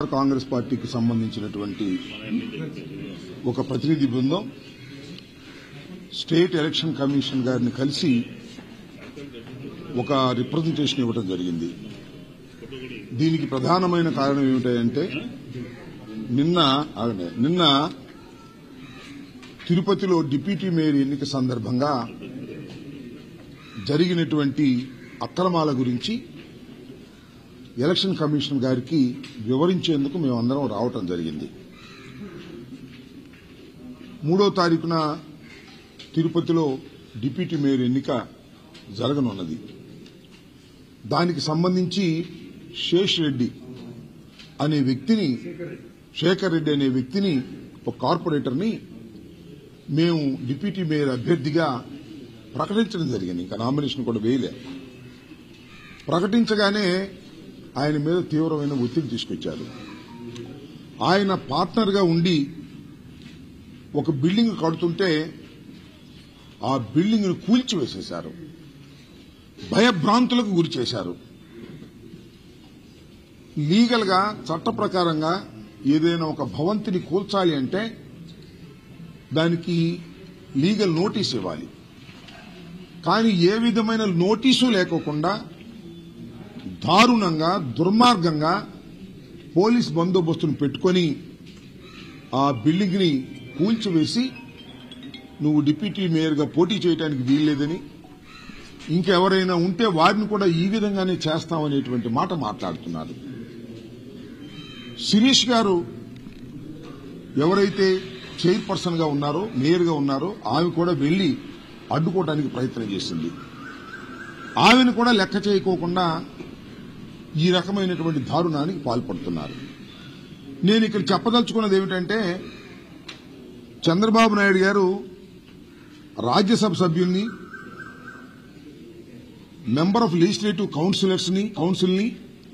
కాంగ్రెస్ పార్టీకి సంబంధించినటువంటి ఒక ప్రతినిధి బృందం స్టేట్ ఎలక్షన్ కమిషన్ గారిని కలిసి ఒక రిప్రజెంటేషన్ ఇవ్వడం జరిగింది. దీనికి ప్రధానమైన కారణం ఏమిటంటే నిన్న తిరుపతిలో డిప్యూటీ మేయర్ ఎన్నిక సందర్భంగా జరిగినటువంటి అక్రమాల గురించి ఎలక్షన్ కమిషన్ గారికి వివరించేందుకు మేమందరం రావటం జరిగింది. 3వ తారీఖున తిరుపతిలో డిప్యూటీ మేయర్ ఎన్నిక జరగనున్నది. దానికి సంబంధించి శేఖర్ రెడ్డి అనే వ్యక్తిని ఒక కార్పొరేటర్ని మేము డిప్యూటీ మేయర్ అభ్యర్థిగా ప్రకటించడం జరిగింది. ఇంకా నామినేషన్ కూడా వేయలే. ప్రకటించగానే ఆయన మీద తీవ్రమైన ఒత్తిడి తీసుకొచ్చారు. ఆయన పార్ట్నర్గా ఉండి ఒక బిల్డింగ్ కడుతుంటే ఆ బిల్డింగ్ను కూల్చివేసేశారు, భయభ్రాంతులకు గురి చేశారు. లీగల్గా చట్ట ప్రకారంగా ఏదైనా ఒక భవంతిని కూల్చాలి అంటే దానికి లీగల్ నోటీస్ ఇవ్వాలి. కానీ ఏ విధమైన నోటీసు లేకోకుండా దారుణంగా దుర్మార్గంగా పోలీస్ బందోబస్తును పెట్టుకుని ఆ బిల్డింగ్ ని కూల్చివేసి నువ్వు డిప్యూటీ మేయర్గా పోటీ చేయడానికి వీల్లేదని, ఇంకెవరైనా ఉంటే వారిని కూడా ఈ విధంగానే చేస్తామనేటువంటి మాట మాట్లాడుతున్నారు. శిరీష్ గారు ఎవరైతే చైర్పర్సన్ గా ఉన్నారో, మేయర్గా ఉన్నారో ఆమె కూడా వెళ్లి అడ్డుకోవడానికి ప్రయత్నం చేసింది. ఆమెను కూడా లెక్క చేయకోకుండా ఈ రకమైనటువంటి దారుణానికి పాల్పడుతున్నారు. నేను ఇక్కడ చెప్పదలుచుకున్నది ఏమిటంటే, చంద్రబాబు నాయుడు గారు రాజ్యసభ సభ్యుల్ని, మెంబర్ ఆఫ్ లెజిస్లేటివ్ కౌన్సిల్ని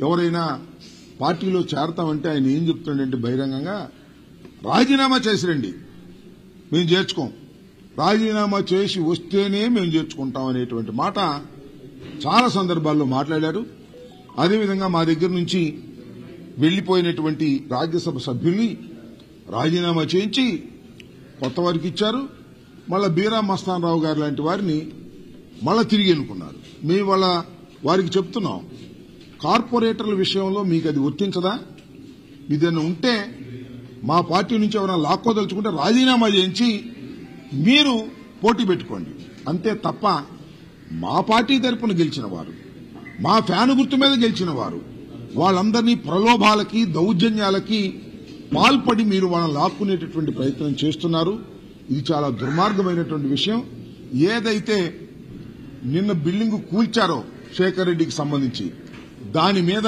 ఎవరైనా పార్టీలో చేరతామంటే ఆయన ఏం చెప్తున్నాడంటే బహిరంగంగా రాజీనామా చేసి రండి, మేము చేర్చుకోం, రాజీనామా చేసి వస్తేనే మేము చేర్చుకుంటాం అనేటువంటి మాట చాలా సందర్భాల్లో మాట్లాడారు. అదేవిధంగా మా దగ్గర నుంచి వెళ్లిపోయినటువంటి రాజ్యసభ సభ్యుల్ని రాజీనామా చేయించి కొత్త వారికి ఇచ్చారు. మళ్ళా బీరా మస్తాన్ రావు గారు లాంటి వారిని మళ్ళా తిరిగి ఎన్నుకున్నారు. మేము వారికి చెప్తున్నాం, కార్పొరేటర్ల విషయంలో మీకు అది వర్తించదా? ఇదన్నా ఉంటే మా పార్టీ నుంచి ఎవరైనా లాక్కోదలుచుకుంటే రాజీనామా చేయించి మీరు పోటీ పెట్టుకోండి, అంతే తప్ప మా పార్టీ తరపున గెలిచిన వారు, మా ఫ్యాను గుర్తు మీద గెలిచిన వారు వాళ్ళందరినీ ప్రలోభాలకి దౌర్జన్యాలకి పాల్పడి మీరు వాళ్ళని లాక్కునేటటువంటి ప్రయత్నం చేస్తున్నారు. ఇది చాలా దుర్మార్గమైనటువంటి విషయం. ఏదైతే నిన్న బిల్డింగ్ కూల్చారో శేఖర్ రెడ్డికి సంబంధించి దాని మీద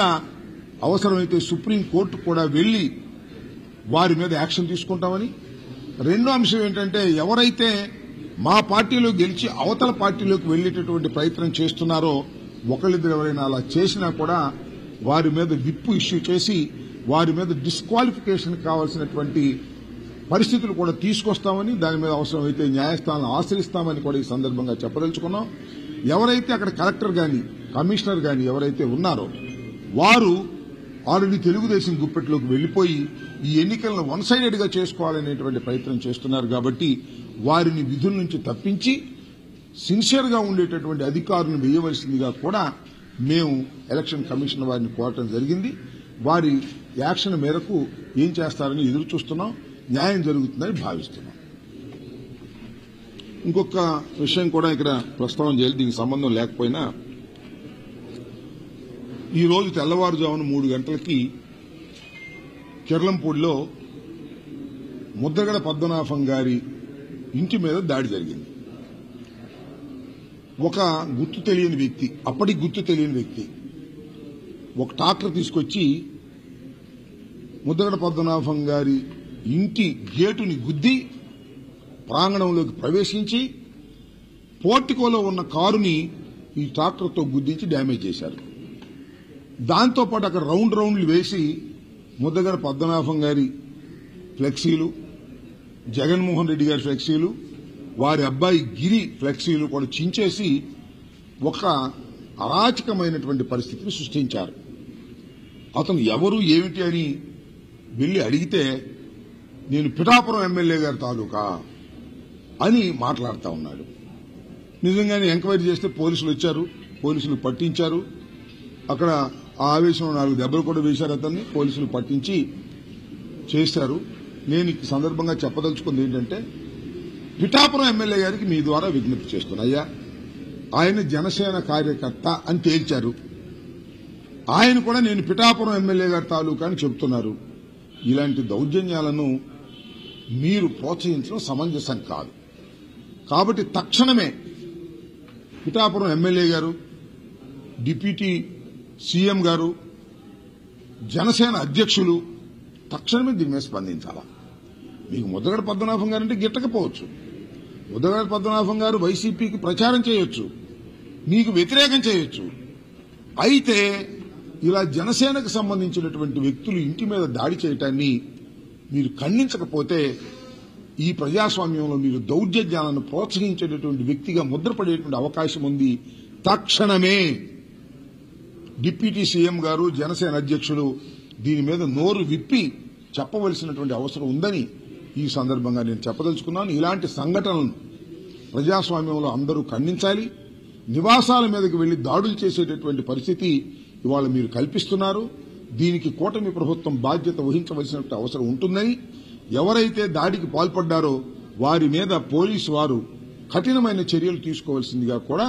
అవసరమైతే సుప్రీంకోర్టు కూడా వెళ్లి వారి మీద యాక్షన్ తీసుకుంటామని, రెండో అంశం ఏంటంటే ఎవరైతే మా పార్టీలో గెలిచి అవతల పార్టీలోకి వెళ్లేటటువంటి ప్రయత్నం చేస్తున్నారో ఒకళ్ళిద్దరు ఎవరైనా అలా చేసినా కూడా వారి మీద విప్పు ఇష్యూ చేసి వారి మీద డిస్క్వాలిఫికేషన్ కావాల్సినటువంటి పరిస్థితులు కూడా తీసుకొస్తామని, దాని మీద అవసరమైతే న్యాయస్థానాలను ఆశ్రయిస్తామని కూడా ఈ సందర్భంగా చెప్పదలుచుకున్నాం. ఎవరైతే అక్కడ కలెక్టర్ గాని కమిషనర్ గాని ఎవరైతే ఉన్నారో వారు ఆల్రెడీ తెలుగుదేశం గుప్పెట్లోకి వెళ్లిపోయి ఈ ఎన్నికలను వన్ సైడెడ్ గా చేసుకోవాలనేటువంటి ప్రయత్నం చేస్తున్నారు. కాబట్టి వారిని విధుల నుంచి తప్పించి సిన్సియర్ గా ఉండేటటువంటి అధికారులను వేయవలసిందిగా కూడా మేము ఎలక్షన్ కమిషన్ వారిని కోరటం జరిగింది. వారి యాక్షన్ మేరకు ఏం చేస్తారని ఎదురు చూస్తున్నాం. న్యాయం జరుగుతుందని భావిస్తున్నాం. ఇంకొక విషయం కూడా ఇక్కడ ప్రస్తావన చేయాలి, దీనికి సంబంధం లేకపోయినా ఈ రోజు తెల్లవారుజామున 3 గంటలకి కిర్లంపూడిలో ముద్రగడ పద్మనాభం గారి ఇంటి మీద దాడి జరిగింది. ఒక గుర్తు తెలియని వ్యక్తి, అప్పటికి గుర్తు తెలియని వ్యక్తి ఒక ట్రాక్టర్ తీసుకొచ్చి ముద్రగడ పద్మనాభం గారి ఇంటి గేటుని గుద్ది ప్రాంగణంలోకి ప్రవేశించి పోర్టికోలో ఉన్న కారుని ఈ ట్రాక్టర్తో గుద్దించి డ్యామేజ్ చేశారు. దాంతోపాటు అక్కడ రౌండ్లు వేసి ముద్రగడ పద్మనాభం గారి ఫ్లెక్సీలు, జగన్మోహన్ రెడ్డి గారి ఫ్లెక్సీలు, వారి అబ్బాయి గిరి ఫ్లెక్సీలు కూడా చించేసి ఒక అరాచకమైనటువంటి పరిస్థితిని సృష్టించారు. అతను ఎవరు ఏమిటి అని వెళ్లి అడిగితే నేను పిఠాపురం ఎమ్మెల్యే గారి తాలూకా అని మాట్లాడుతా ఉన్నాడు. నిజంగానే ఎంక్వైరీ చేస్తే పోలీసులు వచ్చారు, పోలీసులు పట్టించారు. అక్కడ ఆ ఆవేశంలో 4 దెబ్బలు కూడా వేశారు అతన్ని, పోలీసులు పట్టించి చేశారు. నేను ఈ సందర్భంగా చెప్పదలుచుకుంది ఏంటంటే, పిఠాపురం ఎమ్మెల్యే గారికి మీ ద్వారా విజ్ఞప్తి చేస్తున్నా. అయ్యా, ఆయన జనసేన కార్యకర్త అని తేల్చారు. ఆయన కూడా నేను పిఠాపురం ఎమ్మెల్యే గారి తాలూకా అని చెబుతున్నారు. ఇలాంటి దౌర్జన్యాలను మీరు ప్రోత్సహించడం సమంజసం కాదు. కాబట్టి తక్షణమే పిఠాపురం ఎమ్మెల్యే గారు, డిప్యూటీ సీఎం గారు, జనసేన అధ్యక్షులు తక్షణమే దీని మీద స్పందించాలా. మీకు ముద్దగడ పద్మనాభం గారు అంటే గిట్టకపోవచ్చు. ముద్దగడ పద్మనాభం గారు వైసీపీకి ప్రచారం చేయొచ్చు, మీకు వ్యతిరేకం చేయొచ్చు. అయితే ఇలా జనసేనకు సంబంధించినటువంటి వ్యక్తులు ఇంటి మీద దాడి చేయటాన్ని మీరు ఖండించకపోతే ఈ ప్రజాస్వామ్యంలో మీరు దౌర్జన్యాలను ప్రోత్సహించేటటువంటి వ్యక్తిగా ముద్రపడేటువంటి అవకాశం ఉంది. తక్షణమే డిప్యూటీ సీఎం గారు, జనసేన అధ్యక్షులు దీని మీద నోరు విప్పి చెప్పవలసినటువంటి అవసరం ఉందని ఈ సందర్భంగా నేను చెప్పదలుచుకున్నాను. ఇలాంటి సంఘటనలను ప్రజాస్వామ్యంలో అందరూ ఖండించాలి. నివాసాల మీదకి వెళ్లి దాడులు చేసేటటువంటి పరిస్థితి ఇవాళ మీరు కల్పిస్తున్నారు. దీనికి కూటమి ప్రభుత్వం బాధ్యత వహించవలసిన అవసరం ఉంటుందని, ఎవరైతే దాడికి పాల్పడ్డారో వారి మీద పోలీసు వారు కఠినమైన చర్యలు తీసుకోవాల్సిందిగా కూడా